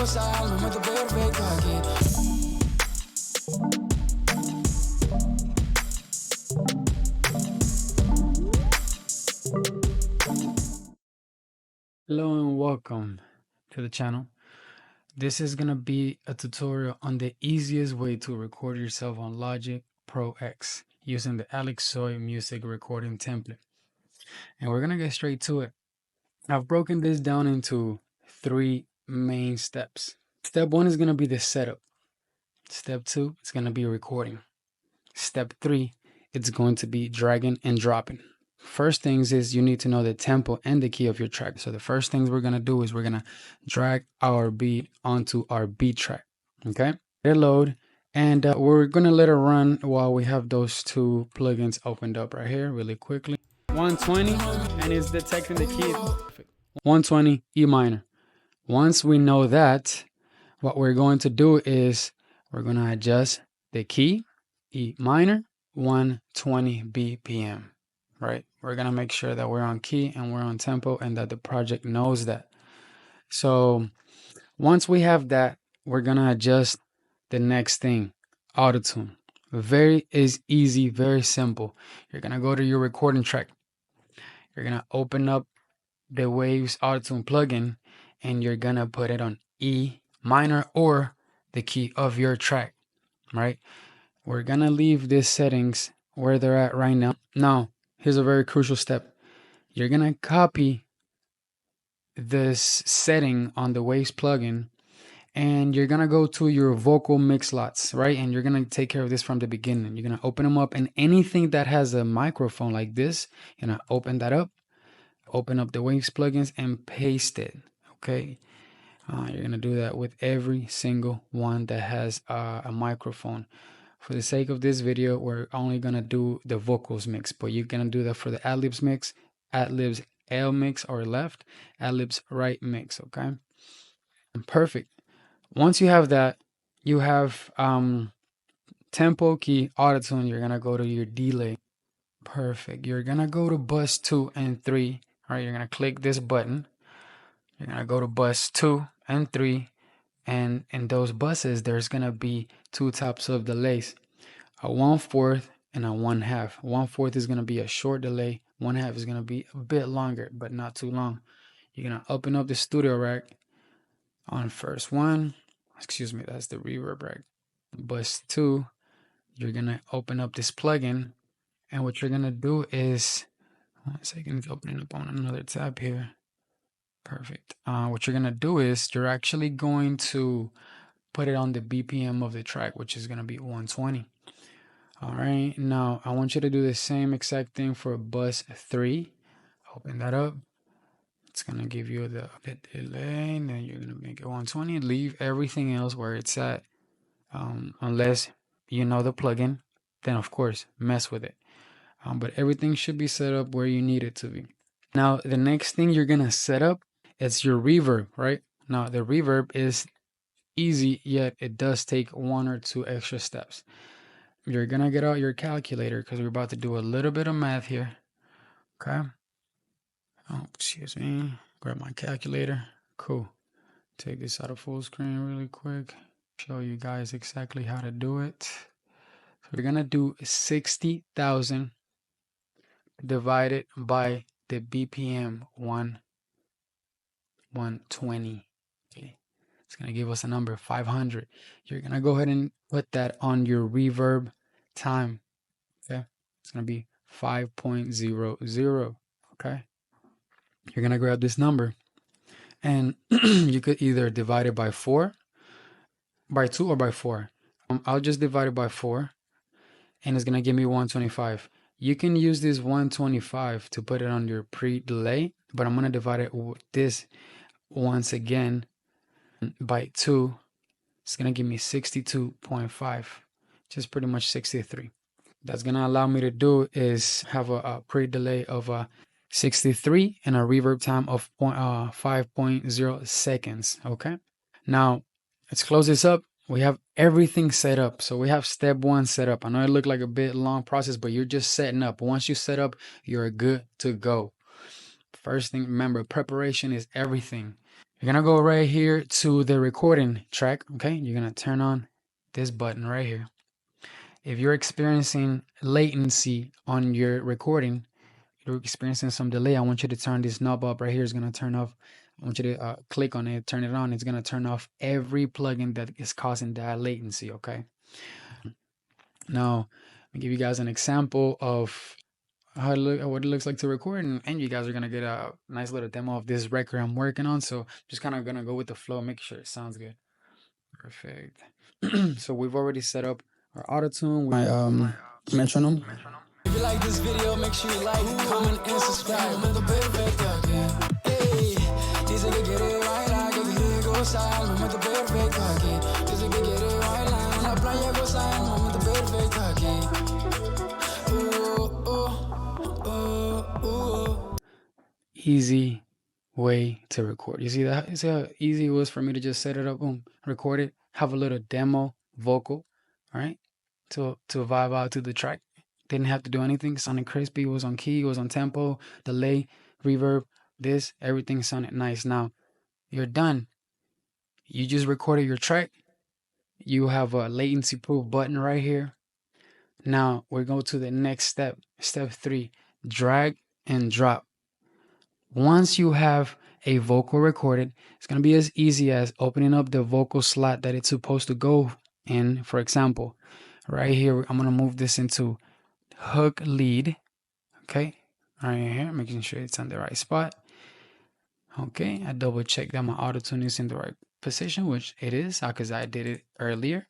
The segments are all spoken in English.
cosa, me meto perfecto aquí. Hello and welcome to the channel. This is going to be a tutorial on the easiest way to record yourself on Logic Pro X using the Alexsoy Music Recording Template. And we're going to get straight to it. I've broken this down into 3 main steps. Step 1 is going to be the setup. Step 2 is going to be recording. Step 3, it's going to be dragging and dropping. First things is you need to know the tempo and the key of your track. So the first things we're going to do is we're going to drag our beat onto our beat track. Okay, let it load, and we're going to let it run while we have those 2 plugins opened up right here really quickly. 120, and it's detecting the key. 120 E minor. Once we know that, what we're going to do is we're going to adjust the key, E minor, 120 BPM. Right? We're going to make sure that we're on key and we're on tempo and that the project knows that. So once we have that, we're going to adjust the next thing, auto-tune. Very easy, very simple. You're going to go to your recording track. You're going to open up the Waves auto-tune plugin and you're going to put it on E minor or the key of your track, right? We're going to leave these settings where they're at right now. Now, here's a very crucial step. You're going to copy this setting on the Waves plugin and you're going to go to your vocal mix slots, right? And you're going to take care of this from the beginning. You're going to open them up, and anything that has a microphone like this, you're going to open that up, open up the Waves plugins and paste it, okay? You're going to do that with every single one that has a microphone. For the sake of this video, we're only going to do the vocals mix, but you're going to do that for the ad-libs mix, ad-libs L mix or left, ad-libs right mix, okay? Perfect. Once you have that, you have tempo, key, auto-tune. You're going to go to your delay. Perfect. You're going to go to bus 2 and 3. All right, you're going to click this button. You're going to go to bus 2 and 3. And in those buses, there's going to be 2 types of delays, a 1/4 and a 1/2. 1/4 is going to be a short delay. 1/2 is going to be a bit longer, but not too long. You're going to open up the studio rack on first one. Excuse me, that's the reverb rack. Bus 2, you're going to open up this plugin. And what you're going to do is, 1 second, it's opening up on another tab here. Perfect. What you're going to do is you're actually going to put it on the BPM of the track, which is going to be 120. All right. Now, I want you to do the same exact thing for bus 3. Open that up. It's going to give you the delay, and then you're going to make it 120. Leave everything else where it's at. Unless you know the plugin, then of course, mess with it. But everything should be set up where you need it to be. Now, the next thing you're going to set up is your reverb, right? Now, the reverb is easy, yet it does take 1 or 2 extra steps. You're going to get out your calculator because we're about to do a little bit of math here. Okay. Oh, excuse me. Grab my calculator. Cool. Take this out of full screen really quick. Show you guys exactly how to do it. So we're going to do 60,000 divided by the BPM 120. Okay. It's going to give us a number 500. You're going to go ahead and put that on your reverb time. Okay. It's going to be 5.00. Okay. You're going to grab this number and you could either divide it by 4, by 2, or by 4. I'll just divide it by 4 and it's going to give me 125. You can use this 125 to put it on your pre-delay, but I'm going to divide it with this once again by 2. It's going to give me 62.5, just pretty much 63. That's going to allow me to do is have a pre-delay of 63 and a reverb time of 5.0 seconds. Okay. Now let's close this up. We have everything set up. So we have step 1 set up. I know it looked like a bit long process, but you're just setting up. Once you set up, you're good to go. First thing, remember, preparation is everything. You're gonna go right here to the recording track, okay? You're gonna turn on this button right here. If you're experiencing latency on your recording, you're experiencing some delay, I want you to turn this knob up right here. It's gonna turn off. I want you to click on it, turn it on. It's gonna turn off every plugin that is causing that latency, okay? Now, I'll give you guys an example of what it looks like to record, and you guys are gonna get a nice little demo of this record I'm working on. So just kind of gonna go with the flow, make sure it sounds good. Perfect. So we've already set up our auto tune, my metronome. If you like this video, make sure you like, comment, and subscribe. Momento perfecto aquí. Ey, dice que quiere bailar, que quiere gozar. Momento perfecto aquí. Dice que quiere bailar en la playa, gozar. Momento perfecto aquí. Easy way to record. You see that? You see how easy it was for me to just set it up, boom, record it, have a little demo vocal, all right, to vibe out to the track. Didn't have to do anything. Sounded crispy. It was on key. It was on tempo, delay, reverb. Everything sounded nice. Now you're done. You just recorded your track. You have a latency proof button right here. Now we're going to the next step. Step 3, drag and drop. Once you have a vocal recorded, it's going to be as easy as opening up the vocal slot that it's supposed to go in. For example, right here, I'm going to move this into hook lead. Okay, right here, making sure it's on the right spot. Okay, I double check that my auto tune is in the right position, which it is because I did it earlier.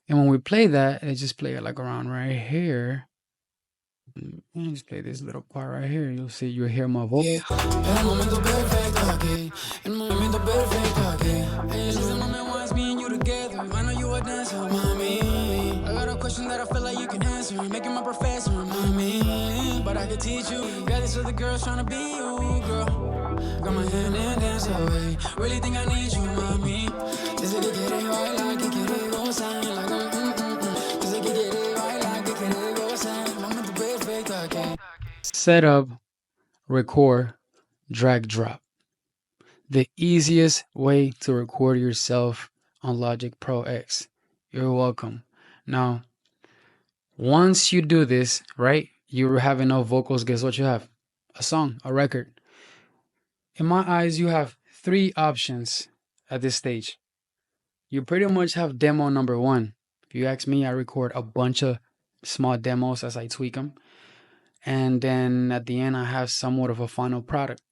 And when we play that, I just play it like around right here. And just play this little part right here. You'll see, you'll hear my vocal. El momento perfecto aquí. El momento perfecto aquí. She's the moment wants me and you together. I know you a dancer, mommy. I got a question that I feel like you can answer. Making my professor, mommy. But I could teach you. Got these other girls trying to be you, girl. Got my hand in dance away. Really think I need you, mommy. Dice que quiere bailar, que quiere gozar. Like dice que quiere bailar, que quiere gozar. Momento perfecto aquí. Set up, record, drag, drop. The easiest way to record yourself on Logic Pro X. You're welcome. Now, once you do this, right, you have enough vocals. Guess what you have? A song, a record. In my eyes, you have 3 options at this stage. You pretty much have demo number 1. If you ask me, I record a bunch of small demos as I tweak them. And then at the end, I have somewhat of a final product.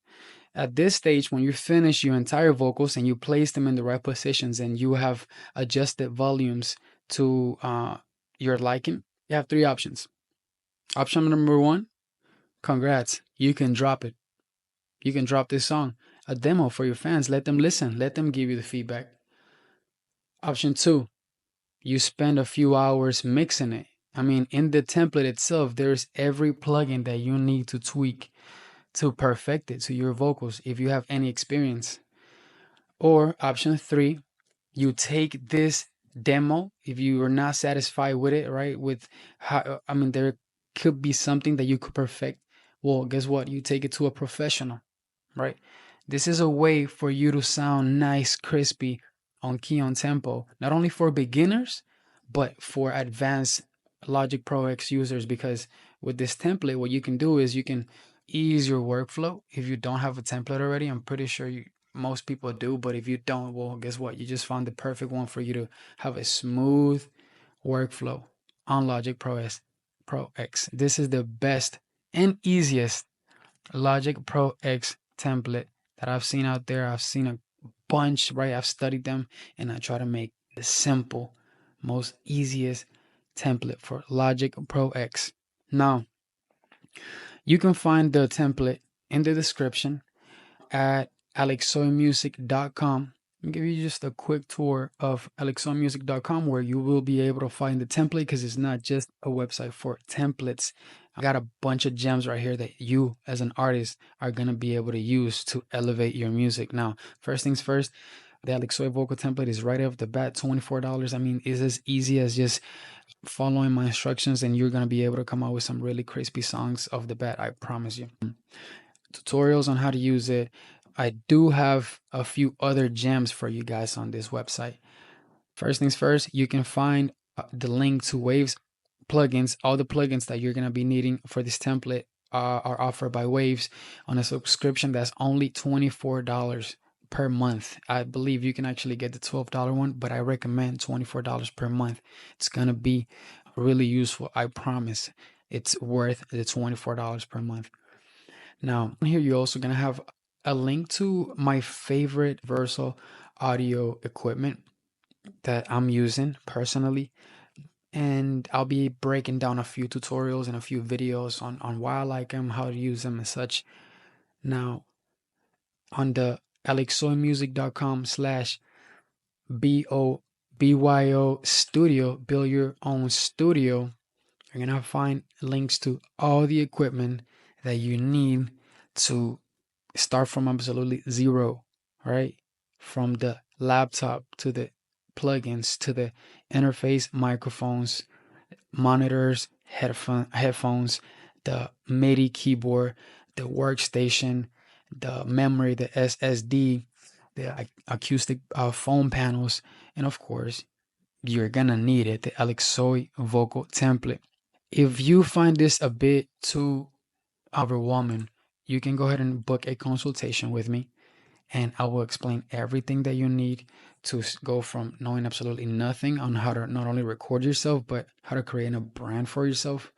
At this stage, when you finish your entire vocals and you place them in the right positions and you have adjusted volumes to your liking, you have 3 options. Option number 1, congrats, you can drop it. You can drop this song, a demo for your fans. Let them listen. Let them give you the feedback. Option 2, you spend a few hours mixing it. I mean, in the template itself, there's every plugin that you need to tweak to perfect it to your vocals if you have any experience. Or option 3, you take this demo if you are not satisfied with it, right? With how, I mean, there could be something that you could perfect. Well, guess what? You take it to a professional, right? This is a way for you to sound nice, crispy, on key, on tempo, not only for beginners, but for advanced Logic Pro X users, because with this template, what you can do is you can ease your workflow. If you don't have a template already, I'm pretty sure most people do, but if you don't, well, guess what? You just found the perfect one for you to have a smooth workflow on Logic Pro X. This is the best and easiest Logic Pro X template that I've seen out there. I've seen a bunch, right? I've studied them and I try to make the simple, most easiest template for Logic Pro X. Now, you can find the template in the description at alexsoymusic.com. I'll give you just a quick tour of alexsoymusic.com where you will be able to find the template, because it's not just a website for templates. I got a bunch of gems right here that you as an artist are going to be able to use to elevate your music. Now, first things first, the Alexsoy vocal template is right off the bat, $24. I mean, it's as easy as just following my instructions and you're going to be able to come out with some really crispy songs off the bat. I promise you. Tutorials on how to use it, I do have a few other gems for you guys on this website. First things first, you can find the link to Waves plugins. All the plugins that you're going to be needing for this template are offered by Waves on a subscription that's only $24 per month. I believe you can actually get the $12 one, but I recommend $24 per month. It's going to be really useful. I promise it's worth the $24 per month. Now, here you're also going to have a link to my favorite Versal audio equipment that I'm using personally. And I'll be breaking down a few tutorials and a few videos on why I like them, how to use them and such. Now, on the alexsoymusic.com/BYO studio, build your own studio, you're going to find links to all the equipment that you need to start from absolutely zero, right? From the laptop to the plugins to the interface, microphones, monitors, headphones, the MIDI keyboard, the workstation, the memory, the SSD, the acoustic foam panels, and of course, you're gonna need it, the Alexsoy vocal template. If you find this a bit too overwhelming, you can go ahead and book a consultation with me, and I will explain everything that you need to go from knowing absolutely nothing on how to not only record yourself, but how to create a brand for yourself.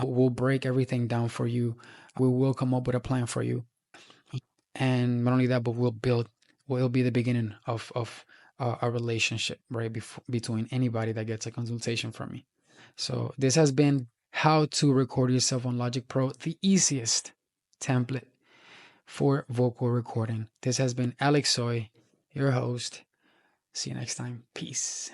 We'll break everything down for you. We will come up with a plan for you. And not only that, but we'll build what will be the beginning of a relationship, right? Between anybody that gets a consultation from me. So this has been how to record yourself on Logic Pro, the easiest template for vocal recording. This has been Alexsoy, your host. See you next time. Peace.